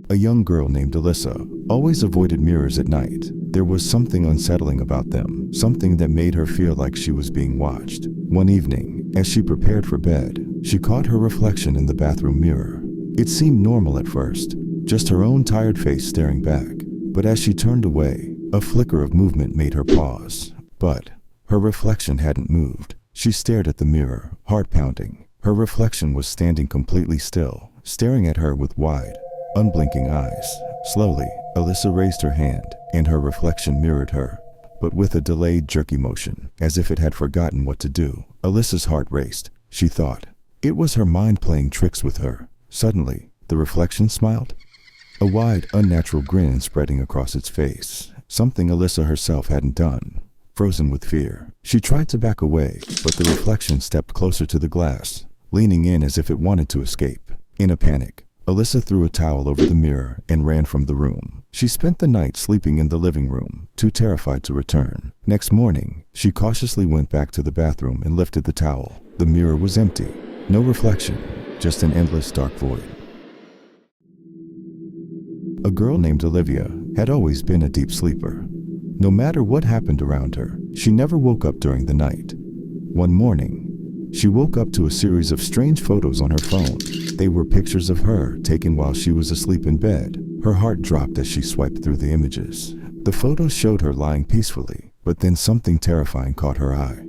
A young girl named Alyssa always avoided mirrors at night. There was something unsettling about them, something that made her feel like she was being watched. One evening, as she prepared for bed, she caught her reflection in the bathroom mirror. It seemed normal at first, just her own tired face staring back. But as she turned away, a flicker of movement made her pause. But her reflection hadn't moved. She stared at the mirror, heart pounding. Her reflection was standing completely still, staring at her with wide, unblinking eyes. Slowly, Alyssa raised her hand, and her reflection mirrored her, but with a delayed, jerky motion, as if it had forgotten what to do. Alyssa's heart raced. She thought it was her mind playing tricks with her. Suddenly, the reflection smiled, a wide, unnatural grin spreading across its face, something Alyssa herself hadn't done. Frozen with fear, she tried to back away, but the reflection stepped closer to the glass, leaning in as if it wanted to escape. In a panic, Alyssa threw a towel over the mirror and ran from the room. She spent the night sleeping in the living room, too terrified to return. Next morning, she cautiously went back to the bathroom and lifted the towel. The mirror was empty. No reflection, just an endless dark void. A girl named Olivia had always been a deep sleeper. No matter what happened around her, she never woke up during the night. One morning, she woke up to a series of strange photos on her phone. They were pictures of her taken while she was asleep in bed. Her heart dropped as she swiped through the images. The photos showed her lying peacefully, but then something terrifying caught her eye.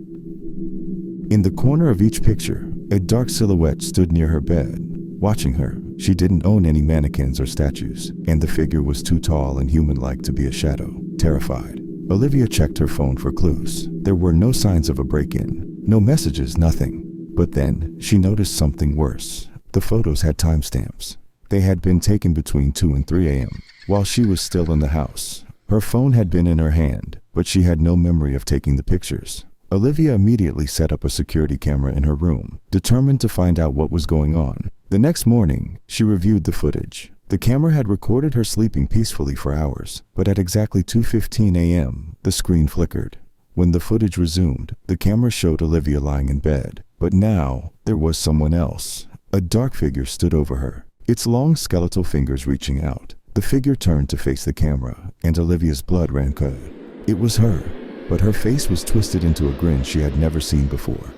In the corner of each picture, a dark silhouette stood near her bed, watching her. She didn't own any mannequins or statues, and the figure was too tall and human-like to be a shadow. Terrified, Olivia checked her phone for clues. There were no signs of a break-in. No messages, nothing. But then, she noticed something worse. The photos had timestamps. They had been taken between 2 and 3 a.m. while she was still in the house. Her phone had been in her hand, but she had no memory of taking the pictures. Olivia immediately set up a security camera in her room, determined to find out what was going on. The next morning, she reviewed the footage. The camera had recorded her sleeping peacefully for hours, but at exactly 2:15 a.m., the screen flickered. When the footage resumed, the camera showed Olivia lying in bed. But now, there was someone else. A dark figure stood over her, its long skeletal fingers reaching out. The figure turned to face the camera, and Olivia's blood ran cold. It was her, but her face was twisted into a grin she had never seen before.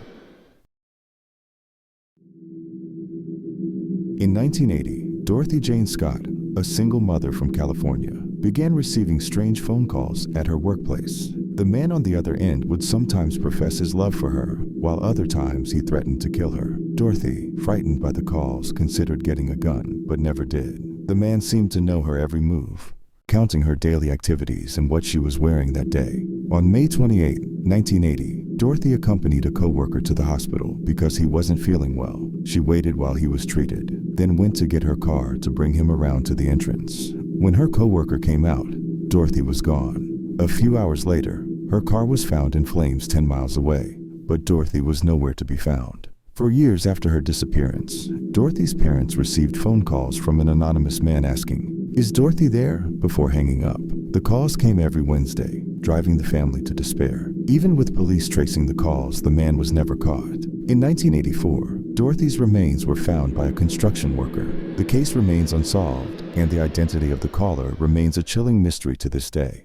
In 1980, Dorothy Jane Scott, a single mother from California, began receiving strange phone calls at her workplace. The man on the other end would sometimes profess his love for her, while other times he threatened to kill her. Dorothy, frightened by the calls, considered getting a gun, but never did. The man seemed to know her every move, counting her daily activities and what she was wearing that day. On May 28, 1980, Dorothy accompanied a co-worker to the hospital because he wasn't feeling well. She waited while he was treated, then went to get her car to bring him around to the entrance. When her co-worker came out, Dorothy was gone. A few hours later, her car was found in flames 10 miles away, but Dorothy was nowhere to be found. For years after her disappearance, Dorothy's parents received phone calls from an anonymous man asking, "Is Dorothy there?" before hanging up. The calls came every Wednesday, driving the family to despair. Even with police tracing the calls, the man was never caught. In 1984, Dorothy's remains were found by a construction worker. The case remains unsolved, and the identity of the caller remains a chilling mystery to this day.